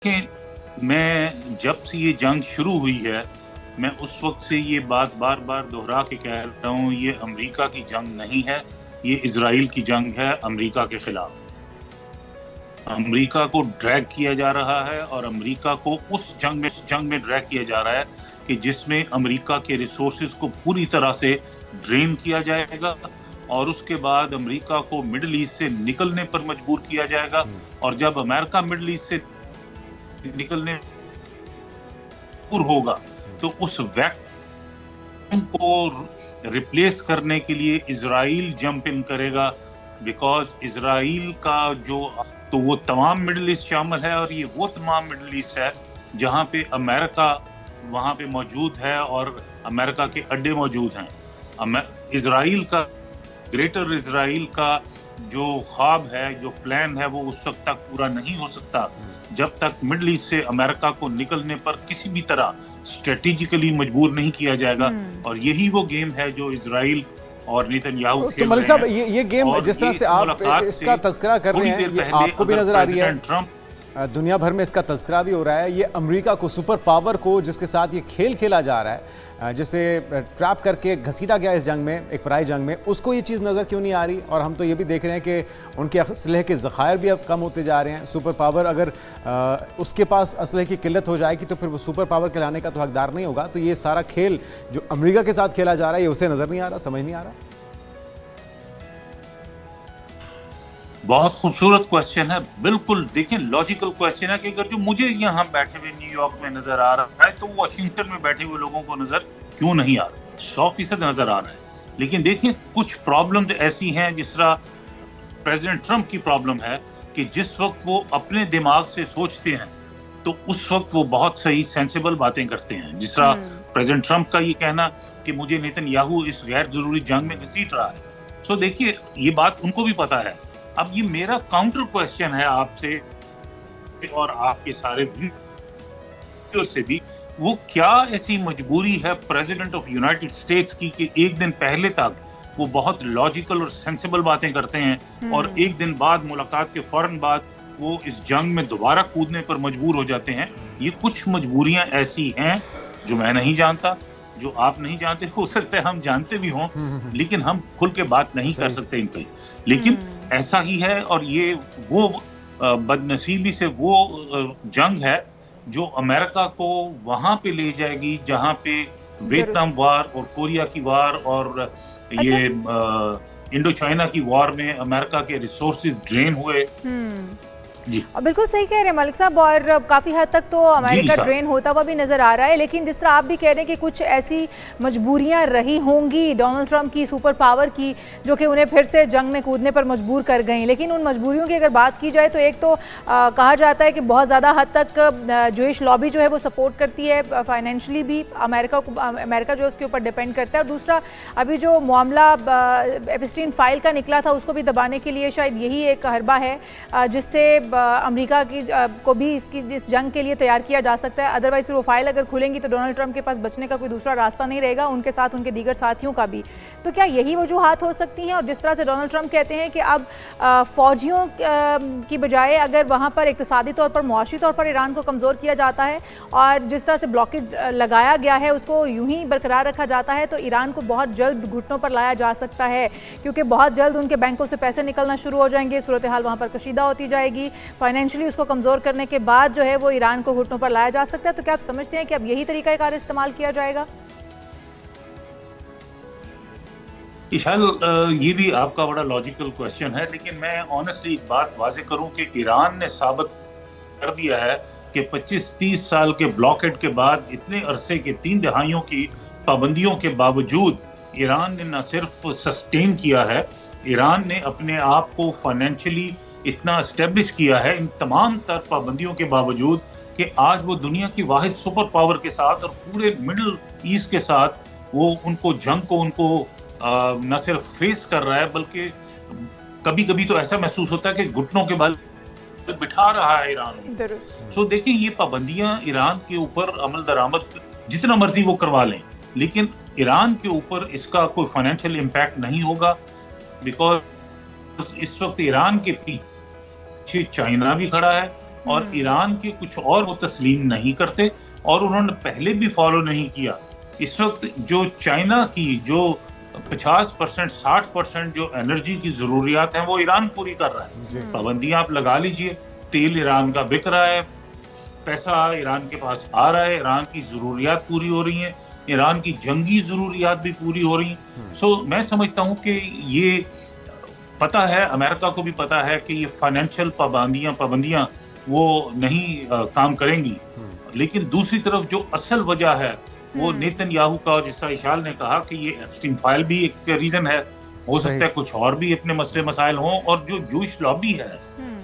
कि मैं जब से ये जंग शुरू हुई है, मैं उस वक़्त से ये बात बार-बार दोहरा के कह रहा हूँ, ये अमेरिका की जंग नहीं है, ये इज़राइल की जंग है अमेरिका के खिलाफ। अमेरिका को ड्रैग किया जा रहा है और अमेरिका को उस जंग में ड्रैग किया जा रहा है कि जिसमें अमेरिका के रिसोर्सेज़ को पूरी तरह से ड्रेन किया जाएगा और उसके बाद अमेरिका को मिडल ईस्ट से निकलने पर मजबूर किया जाएगा और जब अमेरिका मिडल ईस्ट से निकलने होगा तो उस वैक्यूम को रिप्लेस करने के लिए इजराइल जंप इन करेगा बिकॉज इजराइल का तो वो तमाम मिडिल ईस्ट शामिल है और ये वो तमाम मिडिल ईस्ट है जहां पे अमेरिका वहां पे मौजूद है और अमेरिका के अड्डे मौजूद हैं। इजराइल का ग्रेटर इजराइल का जो ख्वाब है, जो प्लान है, वो उस वक्त तक पूरा नहीं हो सकता जब तक मिडल ईस्ट से अमेरिका को निकलने पर किसी भी तरह स्ट्रेटेजिकली मजबूर नहीं किया जाएगा और यही वो गेम है जो इजराइल और नेतन्याहू खेल मलिक साहब, ये गेम जिस तरह से आप इसका तज़किरा कर रहे हैं, ये आपको भी नजर आ रही है, ट्रंप दुनिया भर में इसका तज़किरा भी हो रहा है, ये अमेरिका को, सुपर पावर को जिसके साथ ये खेल खेला जा रहा है, जिसे ट्रैप करके घसीटा गया इस जंग में, एक पराई जंग में, उसको ये चीज़ नज़र क्यों नहीं आ रही? और हम तो ये भी देख रहे हैं कि उनके असलहे के ज़खायर भी अब कम होते जा रहे हैं। सुपर पावर अगर उसके पास असलहे की किल्लत हो जाएगी तो फिर वो सुपर पावर कहलाने का तो हकदार नहीं होगा। तो ये सारा खेल जो अमेरिका के साथ खेला जा रहा है, ये उसे नज़र नहीं आ रहा, समझ नहीं आ रहा। बहुत खूबसूरत क्वेश्चन है, बिल्कुल देखें लॉजिकल क्वेश्चन है कि अगर जो मुझे यहाँ बैठे हुए न्यूयॉर्क में नजर आ रहा है तो वॉशिंगटन में बैठे हुए लोगों को नजर क्यों नहीं आ रहा? 100% नजर आ रहा है। लेकिन देखिए कुछ प्रॉब्लम ऐसी हैं, जिस तरह प्रेसिडेंट ट्रंप की प्रॉब्लम है कि जिस वक्त वो अपने दिमाग से सोचते हैं तो उस वक्त वो बहुत सही सेंसिबल बातें करते हैं। जिस तरह प्रेसिडेंट ट्रंप का ये कहना कि मुझे नेतन्याहू इस गैर जरूरी जंग में घसीट रहा है। सो देखिए ये बात उनको भी पता है। अब ये मेरा काउंटर क्वेश्चन है आपसे और आपके सारे व्यूअर्स से भी, वो क्या ऐसी मजबूरी है प्रेसिडेंट ऑफ यूनाइटेड स्टेट्स की कि एक दिन पहले तक वो बहुत लॉजिकल और सेंसिबल बातें करते हैं और एक दिन बाद, मुलाकात के फौरन बाद, वो इस जंग में दोबारा कूदने पर मजबूर हो जाते हैं? ये कुछ मजबूरियां ऐसी हैं जो मैं नहीं जानता, जो आप नहीं जानते, हो सकता है हम जानते भी हों, लेकिन हम खुल के बात नहीं कर सकते इन पे। लेकिन ऐसा ही है और ये वो बदनसीबी से वो जंग है जो अमेरिका को वहां पे ले जाएगी जहां पे वियतनाम वार और कोरिया की वार और ये इंडो चाइना की वार में अमेरिका के रिसोर्सेज ड्रेन हुए। जी बिल्कुल सही कह रहे हैं मलिक साहब, और काफ़ी हद तक तो अमेरिका ड्रेन होता हुआ भी नज़र आ रहा है। लेकिन जिस तरह आप भी कह रहे हैं कि कुछ ऐसी मजबूरियां रही होंगी डोनाल्ड ट्रंप की, सुपर पावर की, जो कि उन्हें फिर से जंग में कूदने पर मजबूर कर गई। लेकिन उन मजबूरियों की अगर बात की जाए तो एक तो कहा जाता है कि बहुत ज़्यादा हद तक जूइश लॉबी जो है वो सपोर्ट करती है, फाइनेंशली भी अमेरिका जो उसके ऊपर डिपेंड करता है। और दूसरा, अभी जो मामला एप्स्टीन फाइल का निकला था उसको भी दबाने के लिए शायद यही एक हरबा है जिससे अमेरिका की को भी इस जंग के लिए तैयार किया जा सकता है। अदरवाइज फिर वो फाइल अगर खुलेंगी तो डोनाल्ड ट्रंप के पास बचने का कोई दूसरा रास्ता नहीं रहेगा, उनके साथ उनके दीगर साथियों का भी। तो क्या यही वजूहात हो सकती हैं? और जिस तरह से डोनाल्ड ट्रंप कहते हैं कि अब फौजियों की बजाय अगर वहाँ पर इक्तिसादी तौर पर, मुआशी तौर पर ईरान को कमज़ोर किया जाता है और जिस तरह से ब्लॉकेज लगाया गया है उसको यूं ही बरकरार रखा जाता है, तो ईरान को बहुत जल्द घुटनों पर लाया जा सकता है, क्योंकि बहुत जल्द उनके बैंकों से पैसे निकलना शुरू हो जाएंगे, सूरत हाल वहाँ पर कशीदा होती जाएगी। फाइनेंशियली उसको कमज़ोर करने के बाद जो है वो ईरान को घुटनों पर लाया जा सकता है। तो क्या आप समझते हैं कि अब यही तरीका कार इस्तेमाल किया जाएगा? इशाल, ये भी आपका बड़ा लॉजिकल क्वेश्चन है, लेकिन मैं ऑनेस्टली एक बात वाज़ेह करूं कि ईरान ने साबित कर दिया है कि 25-30 साल के ब्लॉकेड के बाद, इतने अरसे के 3 दहाइयों की पाबंदियों के बावजूद ईरान ने न सिर्फ सस्टेन किया है, ईरान ने अपने आप को फाइनेंशियली इतना एस्टेब्लिश किया है इन तमाम तर पाबंदियों के बावजूद कि आज वो दुनिया की वाहिद सुपर पावर के साथ और पूरे मिडिल ईस्ट के साथ वो उनको जंग को उनको न सिर्फ फेस कर रहा है, बल्कि कभी कभी तो ऐसा महसूस होता है कि घुटनों के बल बिठा रहा है ईरान। सो देखिए, ये पाबंदियां ईरान के ऊपर अमल दरामद जितना मर्जी वो करवा लें, लेकिन ईरान के ऊपर इसका कोई फाइनेंशियल इम्पैक्ट नहीं होगा, बिकॉज इस वक्त ईरान के पीछे चाइना भी खड़ा है और ईरान के कुछ और वो तस्लीम नहीं करते, और उन्होंने पहले भी फॉलो नहीं किया। इस वक्त जो चाइना की जो 50% 60% जो एनर्जी की जरूरियात हैं वो ईरान पूरी कर रहा है। पाबंदियां आप लगा लीजिए, तेल ईरान का बिक रहा है, पैसा ईरान के पास आ रहा है, ईरान की जरूरियात पूरी हो रही हैं, ईरान की जंगी जरूरियात भी पूरी हो रही हैं। सो मैं समझता हूं कि ये पता है, अमेरिका को भी पता है कि ये फाइनेंशियल पाबंदियां वो नहीं काम करेंगी। लेकिन दूसरी तरफ जो असल वजह है वो नेतन्याहू का, और जिस तरह इशाल ने कहा कि ये एप्स्टीन फाइल भी एक रीजन है, हो सकता है कुछ और भी अपने मसले मसाइल हों, और जो जूश लॉबी है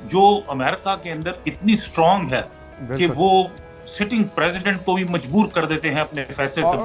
जो अमेरिका के अंदर इतनी स्ट्रांग है कि वो सिटिंग प्रेसिडेंट को भी मजबूर कर देते हैं अपने फैसले तब्दील